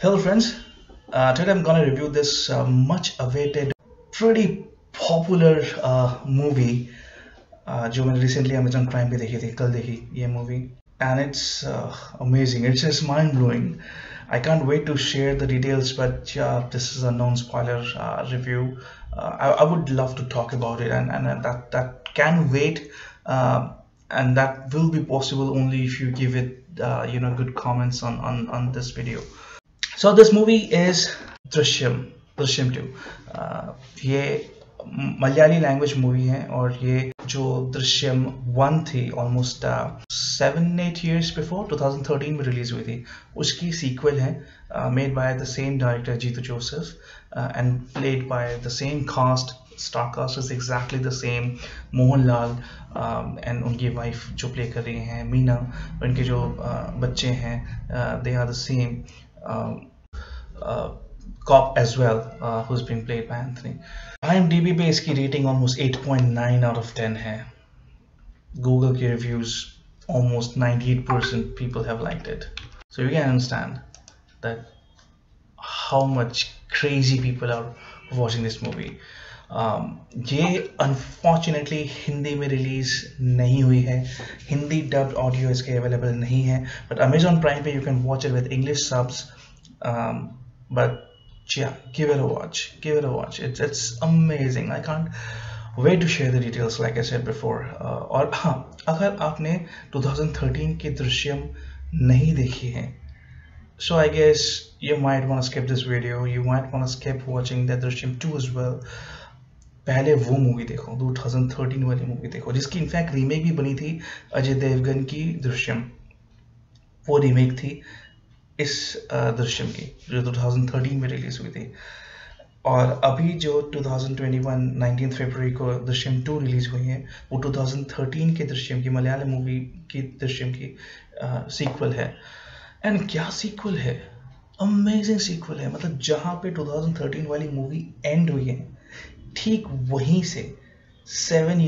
Hello friends, today I'm gonna review this much awaited, pretty popular movie जो मैंने recently Amazon Prime पे देखी थी, कल देखी ये movie, and it's amazing. It's just mind blowing. I can't wait to share the details, but yeah, this is a non-spoiler review. I would love to talk about it, and that can wait, and that will be possible only if you give it good comments on this video. So this movie is Drishyam 2. ये Malayali language movie है और ये जो दृश्यम 1 थी almost 7-8 years before 2013 में release हुई थी, उसकी सीक्वल है, made by the same director Jeethu Joseph and played by the same cast. Star cast is exactly the same. Mohanlal and उनकी वाइफ जो प्ले कर रही हैं मीना, उनके जो बच्चे हैं they are the same. Cop as well, who's being played by Anthony. IMDb पे इसकी रेटिंग almost 8.9 out of 10 है. Google के reviews almost 98% people have liked it. So you can understand that how much crazy people are watching this movie. ये unfortunately Hindi में release नहीं हुई है. Hindi dubbed audio इसके available नहीं है, but Amazon Prime पे you can watch it with English subs. But yeah, give it a watch. It's amazing. I can't wait to share the details like I said before. और हाँ, अगर आपने 2013 की दृश्यम नहीं देखी है, so I guess you might want to skip this video. You might want to skip watching the Drishyam 2 as well. पहले वो मूवी देखो, 2013 वाली मूवी देखो, जिसकी इनफैक्ट रीमेक भी बनी थी अजय देवगन की दृश्यम. वो रीमेक थी इस दृश्यम की जो 2013 में रिलीज हुई थी. और अभी जो 2021 19 फरवरी को दृश्यम 2 रिलीज हुई है, वो 2013 के दृश्यम की, मलयालम मूवी की दृश्यम की सीक्वल है. एंड क्या सीक्वल है, अमेजिंग सीक्वल है. मतलब जहाँ पे 2013 वाली मूवी एंड हुई है, ठीक वहीं से 8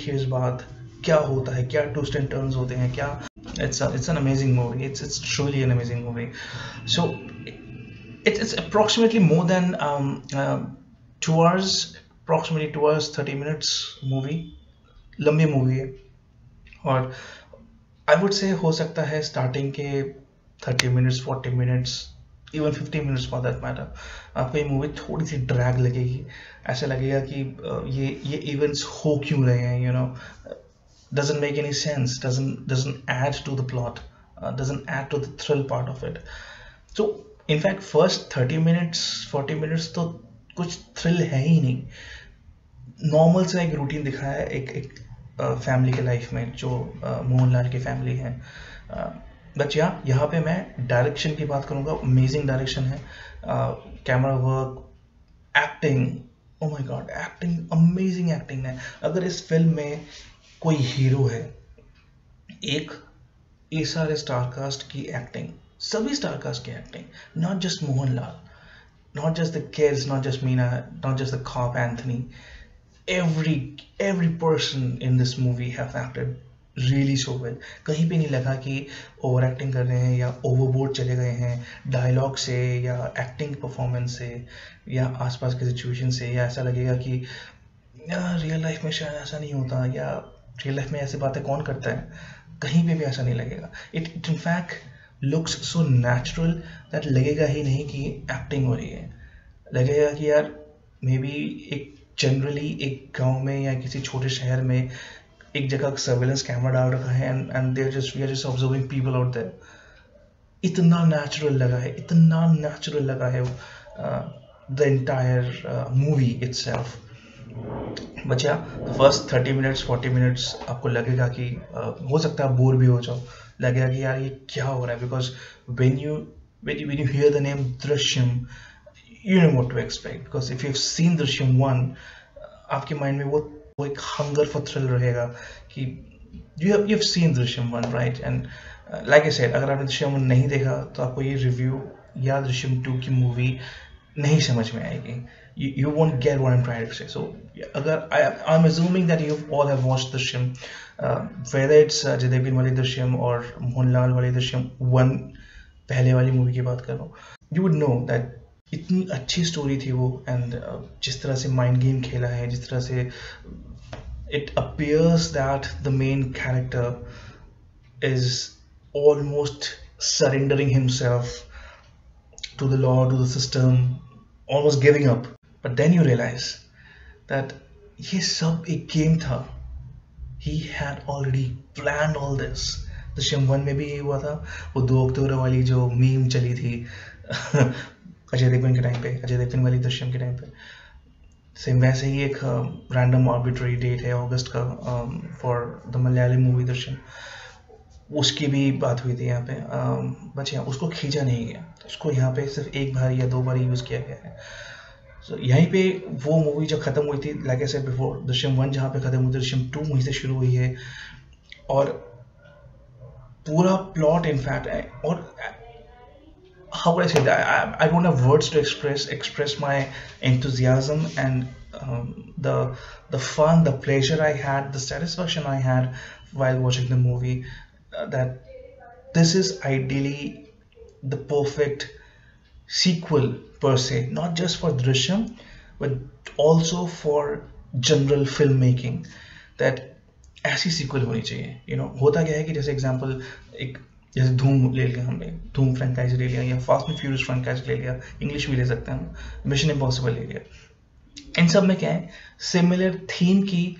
years बाद क्या होता है, क्या ट्विस्ट एंड टर्न्स होते हैं, क्या it's an amazing movie. It's truly an amazing movie. So it's approximately more than 2 hours, approximately 2 hours 30 minutes movie. लंबी मूवी है और I would say हो सकता है स्टार्टिंग के 30 minutes 40 minutes even 50 minutes for that matter आपको ये movie थोड़ी सी ड्रैग लगेगी. ऐसा लगेगा कि ये इवेंट्स हो क्यों रहे हैं, doesn't make any sense, doesn't add to the plot, doesn't add to the thrill part of it. So in fact first 30 minutes 40 minutes तो कुछ थ्रिल है ही नहीं. नॉर्मल सा एक रूटीन दिखाया है एक फैमिली के लाइफ में जो मोहनलाल की फैमिली है. बट यहाँ पे मैं डायरेक्शन की बात करूँगा. अमेजिंग डायरेक्शन है, camera work, acting, oh my God, acting, amazing acting है. अगर इस फिल्म में कोई हीरो है, एक ये सारे स्टारकास्ट की एक्टिंग, सभी स्टारकास्ट की acting, not just Mohanlal, not just the kids, not just Meena, not just the cop Anthony, every person in this movie have acted really so well. कहीं पे नहीं लगा कि ओवर एक्टिंग कर रहे हैं या ओवरबोर्ड चले गए हैं डायलॉग से या एक्टिंग परफॉर्मेंस से या आसपास के सिचुएशन से, या ऐसा लगेगा कि रियल लाइफ में शायद ऐसा नहीं होता, या रियल लाइफ में ऐसी बातें कौन करता है. कहीं पे भी ऐसा नहीं लगेगा. It in fact looks so natural that लगेगा ही नहीं कि एक्टिंग हो रही है. लगेगा कि यार मे बी एक जनरली एक गांव में या किसी छोटे शहर में एक जगह सर्वेलेंस कैमरा डाल रखा है and we are just observing people out there. इतना नेचुरल लगा है the entire movie itself. But yeah first 30 minutes 40 minutes आपको लगेगा कि हो सकता है बोर भी हो जाओ, लगेगा कि यार ये क्या हो रहा है, because when you hear the name Drishyam you know what to expect, because if you've seen Drishyam 1 आपके माइंड में वो एक हंगर फॉर थ्रिल रहेगा कि you've seen Drishyam 1 right. And like I said, अगर आपने दृश्यम 1 नहीं देखा तो आपको ये रिव्यू या दृश्यम 2 की मूवी नहीं समझ में आएगी. You won't get what I'm trying to say. So I'm assuming that you all have watched Drishyam, whether it's Ajay Devgan वाली दृश्यम और मोहनलाल वाली दृश्यम 1 पहले वाली मूवी की बात कर रहा हूँ. यू वुड नो दैट इतनी अच्छी स्टोरी थी वो, एंड जिस तरह से माइंड गेम खेला है, जिस तरह से it appears that the main character is almost surrendering himself to the law, to the system, almost giving up. But then you realize that ये सब एक गेम था. He had already planned all this. Drishyam 1 में भी यही हुआ था. वो 2 अक्टूबर वाली जो मीम चली थी अजय देवगन के टाइम पे, अजय देवगन वाली दृश्यम के टाइम पे, सेम वैसे ही एक रैंडम आर्बिट्ररी डेट है अगस्त का for the Malayali movie Drishyam, उसकी भी बात हुई थी यहाँ पे. बट यहाँ उसको खींचा नहीं गया, उसको यहाँ पे सिर्फ एक बार या 2 बार यूज़ किया गया है. सो यहीं पे वो मूवी जब ख़त्म हुई थी, like I said before, Drishyam 1 जहाँ पे ख़त्म हुई, दृश्यम 2 वहीं से शुरू हुई है. और पूरा प्लॉट इनफैक्ट, और how would I say that? I don't have words to express my enthusiasm and the fun, the pleasure I had, the satisfaction I had while watching the movie. That this is ideally the perfect sequel per se, not just for Drishyam, but also for general filmmaking. That ऐसी sequel होनी चाहिए. You know होता क्या है कि जैसे example, एक जैसे धूम ले लिया हमने, धूम फ्रेंचाइज ले लिया, या फास्ट एंड फ्यूरियस फ्रेंचाइज ले लिया, इंग्लिश भी ले सकते हैं, मिशन इम्पॉसिबल ले लिया. इन सब में क्या है, सिमिलर थीम की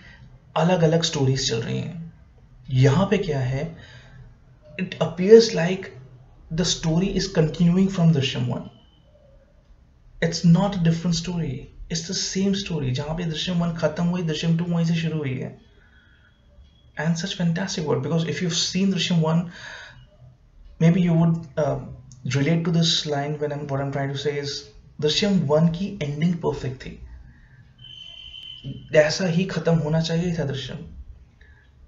अलग अलग स्टोरीज चल रही हैं. यहाँ पे क्या है, it appears like the story is continuing from Drishyam 1. It's not a different story, it's the same story. जहाँ पे दृश्यम 1 खत्म हुई, दृश्यम 2 वहीं से शुरू हुई है. And such fantastic work, because if you've seen Drishyam 1, maybe you would relate to this line when what I'm trying to say is, Drishyam 1 की ending perfect थी. ऐसा ही खत्म होना चाहिए था दृश्यम.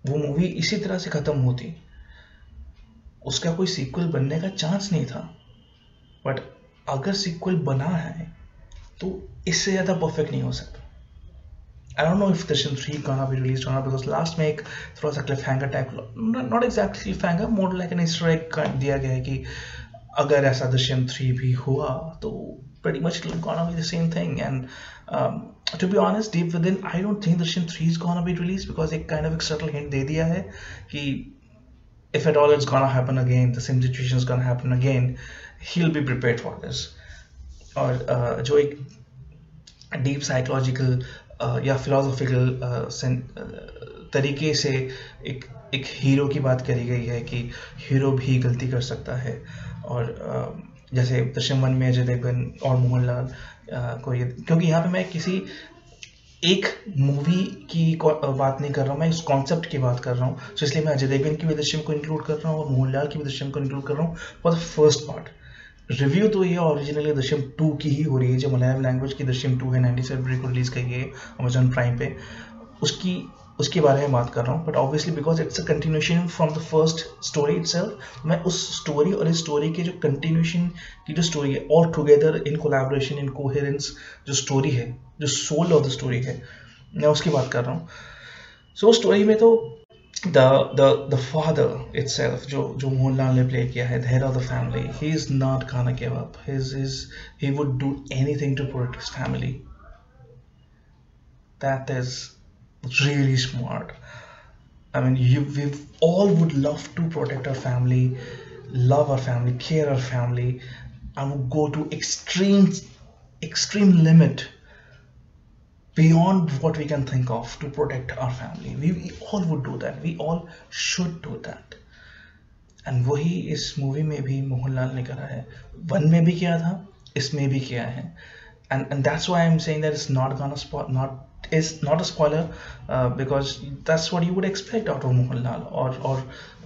वो मूवी इसी तरह से खत्म होती, उसका कोई सीक्वल बनने का चांस नहीं था. बट अगर सीक्वल बना है तो इससे ज़्यादा परफेक्ट नहीं हो सकता. I don't know if Drishyam 3 gonna be released or not, because last में एक थोड़ा सा cliffhanger type, not exactly cliffhanger, more like an Easter egg दिया गया है कि अगर ऐसा Drishyam 3 भी हुआ तो pretty much it's gonna be the same thing. And to be honest, deep within, I don't think Drishyam 3 is gonna be released, because एक kind of एक subtle hint दे दिया है कि if at all it's gonna happen again, the same situation is gonna happen again, he'll be prepared for this. और जो एक deep psychological या philosophical तरीके से एक हीरो की बात करी गई है कि हीरो भी गलती कर सकता है. और जैसे दृश्यम 1 में अजय देवगन और मोहनलाल को ये, क्योंकि यहाँ पे मैं किसी एक मूवी की बात नहीं कर रहा हूँ, मैं इस कॉन्सेप्ट की बात कर रहा हूँ. तो इसलिए मैं अजय देवगन की भी दृश्यम को इंक्लूड कर रहा हूँ और मोहनलाल की भी दृश्यम को इंक्लूड कर रहा हूँ for the first part. Review तो ये ओरिजिनली दृश्यम 2 की ही हो रही है, जो मलयालम लैंग्वेज की दृश्यम 2 है, 97 फरवरी को रिलीज की है अमेजॉन प्राइम पे, उसके बारे में बात कर रहा हूँ. But obviously because it's a continuation from the first story itself, मैं उस स्टोरी और इस स्टोरी के जो कंटिन्यूएशन की जो स्टोरी है, all together in collaboration, in coherence, जो स्टोरी है, जो सोल ऑफ द स्टोरी है, मैं उसकी बात कर रहा हूँ. सो स्टोरी में तो the father itself, जो मोहनलाल ने प्ले किया है, the head of the family, he is not gonna give up. He would do anything to protect his family. That is really smart. I mean, we all would love to protect our family, love our family, care our family, and would go to extreme limit beyond what we can think of to protect our family. We all would do that. We all should do that. And वही इस movie में भी मोहनलाल ने करा है. 1 में भी किया था, इसमें भी किया है. And that's why I'm saying that it's not gonna is not a spoiler, because that's what you would expect out of Mohanlal, or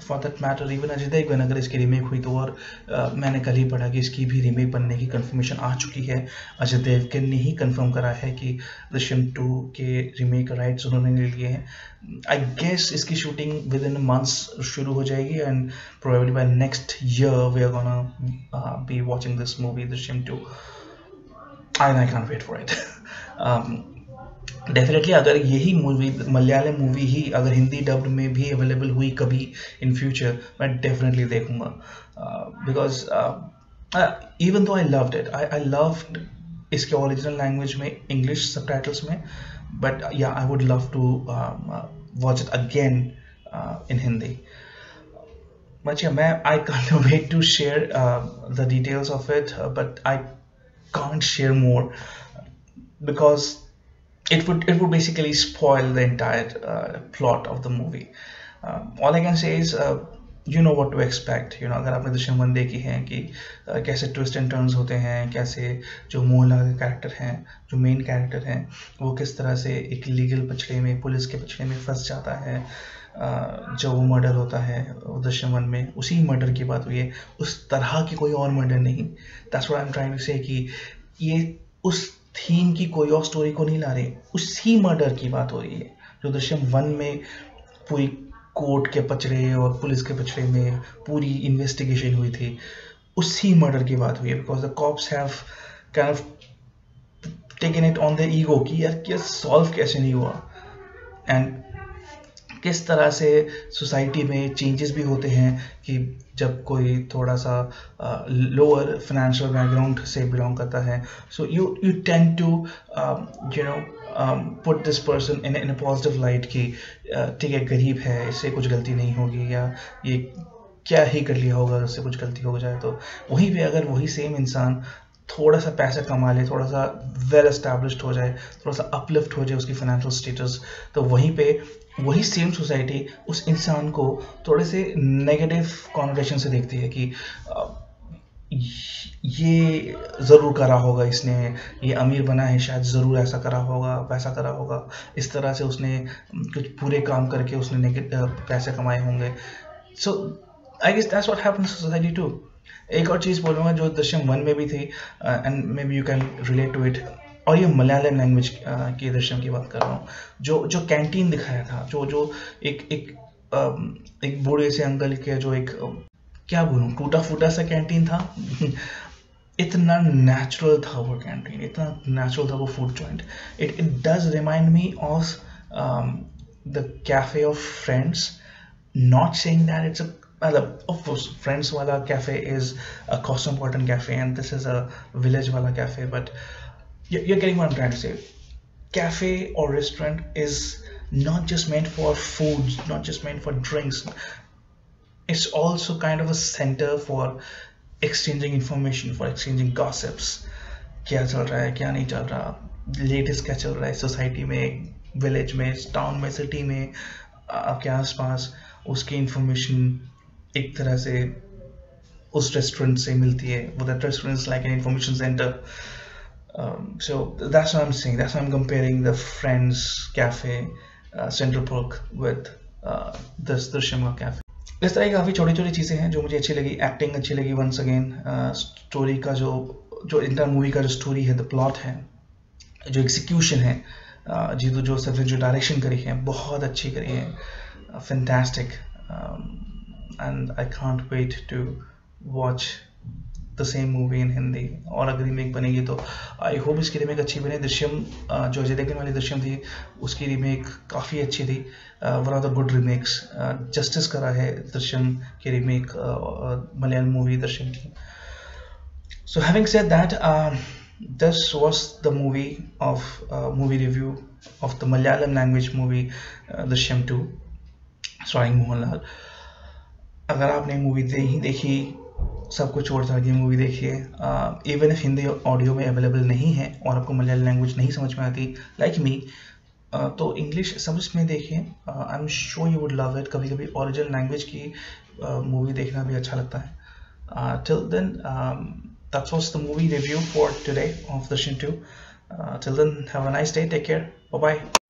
for that matter even Ajay Devgan. अगर इसकी रीमेक हुई तो, और मैंने कल ही पढ़ा कि इसकी भी रीमेक बनने की कंफर्मेशन आ चुकी है. अजय देवगन ने ही कंफर्म करा है कि दृश्यम 2 के रीमेक राइट्स उन्होंने ले लिए हैं. आई गेस इसकी शूटिंग विद इन मंथ्स शुरू हो जाएगी, and probably by next year we are gonna be watching this movie Drishyam 2. and I can't wait for it. Definitely अगर यही मूवी, मलयालम मूवी ही अगर हिंदी डब्ड में भी अवेलेबल हुई कभी इन फ्यूचर, मैं डेफिनेटली देखूंगा. Because Even though I loved it, I loved इसके original language में English subtitles में, but yeah, I would love to watch it again in Hindi. But yeah, I can't wait to share the details of it, but I can't share more because it would basically spoil the entire plot of the movie. All I can say is you know what to expect. अगर आपने दृश्यम 1 देखी है कि कैसे twist and turns होते हैं, कैसे जो मोहनलाल के कैरेक्टर हैं, जो मेन कैरेक्टर हैं, वो किस तरह से एक लीगल पछड़े में, पुलिस के पछड़े में फंस जाता है. जो वो मर्डर होता है दृश्यम 1 में, उसी मर्डर की बात हुई है, उस तरह की कोई और मर्डर नहीं. That's what I am trying to say कि ये उस थीम की कोई और स्टोरी को नहीं ला रही, उसी मर्डर की बात हो रही है जो दृश्यम 1 में पूरी कोर्ट के पचड़े और पुलिस के पचड़े में पूरी इन्वेस्टिगेशन हुई थी. उसी मर्डर की बात हुई है because the cops have kind of taken it on the ego कि यार क्या सॉल्व कैसे नहीं हुआ, एंड किस तरह से सोसाइटी में चेंजेस भी होते हैं कि जब कोई थोड़ा सा लोअर फाइनेंशियल बैकग्राउंड से बिलोंग करता है, so you tend to put this person in a positive light कि ठीक है, गरीब है, इससे कुछ गलती नहीं होगी, या ये क्या ही कर लिया होगा, उससे कुछ गलती हो जाए. तो वहीं पे अगर वही सेम इंसान थोड़ा सा पैसा कमा ले, थोड़ा सा वेल एस्टैब्लिश्ड हो जाए, थोड़ा सा अपलिफ्ट हो जाए उसकी फाइनेंशियल स्टेटस, तो वहीं पे वही सेम सोसाइटी उस इंसान को थोड़े से नेगेटिव कॉनोटेशन से देखती है कि ये ज़रूर करा होगा इसने, ये अमीर बना है शायद ज़रूर ऐसा करा होगा, वैसा करा होगा, इस तरह से उसने कुछ पूरे काम करके उसने पैसे कमाए होंगे. So I guess that's what happens to society too. एक और चीज़ बोलूँगा जो दृश्यम 1 में भी थी, and maybe you can relate to it, और ये मलयालम लैंग्वेज की दृश्यम की बात कर रहा हूँ. जो कैंटीन दिखाया था, जो एक बूढ़े से अंकल के जो एक क्या बोलूँ, टूटा फूटा सा कैंटीन था. इतना नेचुरल था वो कैंटीन, इतना नेचुरल था वो food joint. It does remind me of the cafe of friends. Not saying that it's of course friends wala cafe is a cosmopolitan cafe and this is a village wala cafe, but you're getting what I'm trying to say. Cafe or restaurant is not just meant for food, not just meant for drinks. It's also kind of a center for exchanging information, for exchanging gossips. क्या चल रहा है, क्या नहीं चल रहा, latest क्या चल रहा है सोसाइटी में, विलेज में, टाउन में, सिटी में, आपके आसपास, उसकी इंफॉर्मेशन एक तरह से उस रेस्टोरेंट से मिलती है. वो that restaurant is like an information centre. So that's what I'm saying. That's why I'm comparing the Friends Cafe, Central Park with this Drishyam Cafe. इस तरह की काफ़ी छोटी छोटी चीज़ें हैं जो मुझे अच्छी लगी. एक्टिंग अच्छी लगी वंस अगेन. स्टोरी का जो इंटर मूवी का जो स्टोरी है, द प्लॉट है, जो एग्जीक्यूशन है, जीतू जोसेफ ने जो डायरेक्शन करी है बहुत अच्छी करी है. Fantastic. And I can't wait to watch the same movie in Hindi. और अगर रीमेक बनेगी तो आई होप इसकी रीमेक अच्छी बने. दृश्यम जो अजय देवगन वाली दृश्यम थी उसकी रीमेक काफ़ी अच्छी थी. One of the good remakes. Justice करा है दृश्यम की रीमेक मलयालम मूवी दृश्यम की. So having said that, this was the movie review of the Malayalam language movie Drishyam 2 starring Mohanlal. अगर आपने मूवी नहीं देखी, सब कुछ छोड़ छाड़ के मूवी देखिए. इवन इफ हिंदी ऑडियो में अवेलेबल नहीं है और आपको मलयालम लैंग्वेज नहीं समझ में आती लाइक मी, तो इंग्लिश समझ में देखिए. I am sure you would love it. कभी कभी ओरिजिनल लैंग्वेज की मूवी देखना भी अच्छा लगता है. Till then that was the movie review for today of Drishyam 2. Till then, have a nice day. Take care. Bye bye.